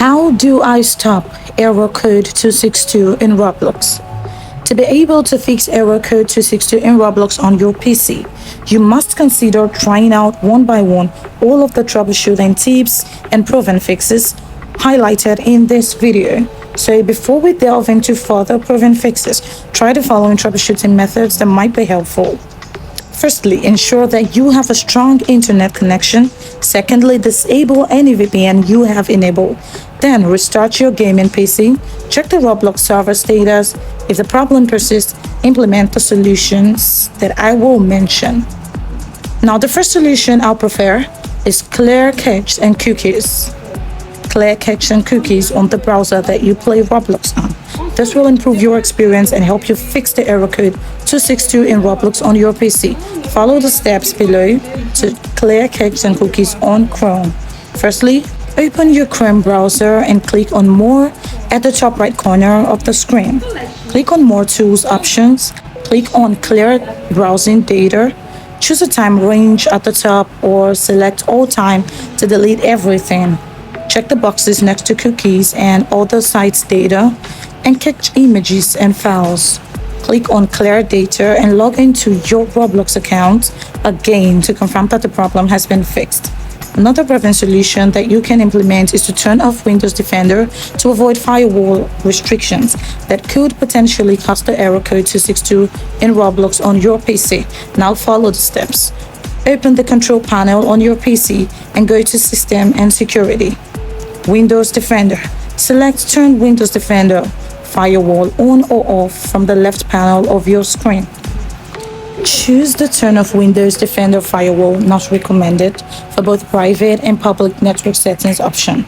How do I stop error code 262 in Roblox? To be able to fix error code 262 in Roblox on your PC, you must consider trying out one by one all of the troubleshooting tips and proven fixes highlighted in this video. So before we delve into further proven fixes, try the following troubleshooting methods that might be helpful. Firstly, ensure that you have a strong internet connection. Secondly, disable any VPN you have enabled. Then restart your gaming PC. Check the Roblox server status. If the problem persists, implement the solutions that I will mention. Now, the first solution I'll prefer is clear cache and cookies. Clear cache and cookies on the browser that you play Roblox on. This will improve your experience and help you fix the error code 262 in Roblox on your PC. Follow the steps below to clear cache and cookies on Chrome. Firstly, open your Chrome browser and click on More at the top right corner of the screen. Click on More Tools options. Click on Clear Browsing Data. Choose a time range at the top or select All Time to delete everything. Check the boxes next to cookies and other sites data and catch images and files. Click on Clear Data and log into your Roblox account again to confirm that the problem has been fixed. Another prevention solution that you can implement is to turn off Windows Defender to avoid firewall restrictions that could potentially cause the error code 262 in Roblox on your PC. Now follow the steps. Open the control panel on your PC and go to System and Security. Windows Defender. Select Turn Windows Defender Firewall on or off from the left panel of your screen. Choose the Turn off Windows Defender Firewall Not Recommended for both private and public network settings option.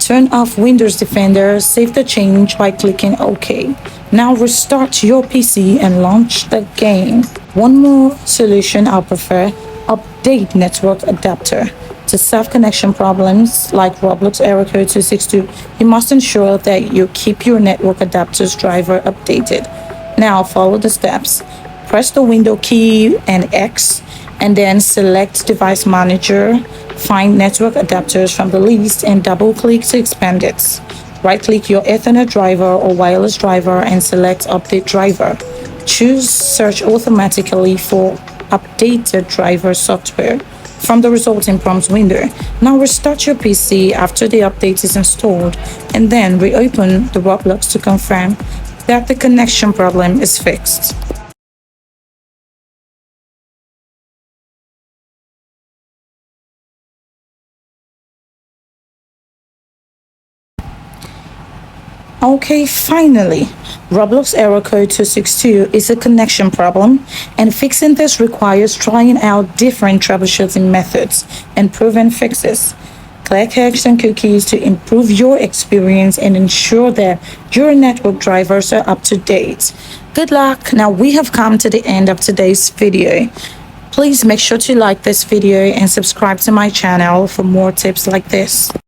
Turn off Windows Defender, save the change by clicking OK. Now restart your PC and launch the game. One more solution I prefer, update network adapter. To solve connection problems like Roblox error code 262, you must ensure that you keep your network adapter's driver updated. Now follow the steps. Press the window key and X, and then select Device Manager. Find network adapters from the list and double-click to expand it. Right-click your Ethernet driver or wireless driver and select Update Driver. Choose Search automatically for updated driver software from the resulting prompt window. Now restart your PC after the update is installed and then reopen the Roblox to confirm that the connection problem is fixed. Okay, finally, Roblox error code 262 is a connection problem, and fixing this requires trying out different troubleshooting methods and proven fixes. Clear cache and cookies to improve your experience and ensure that your network drivers are up to date. Good luck! Now we have come to the end of today's video. Please make sure to like this video and subscribe to my channel for more tips like this.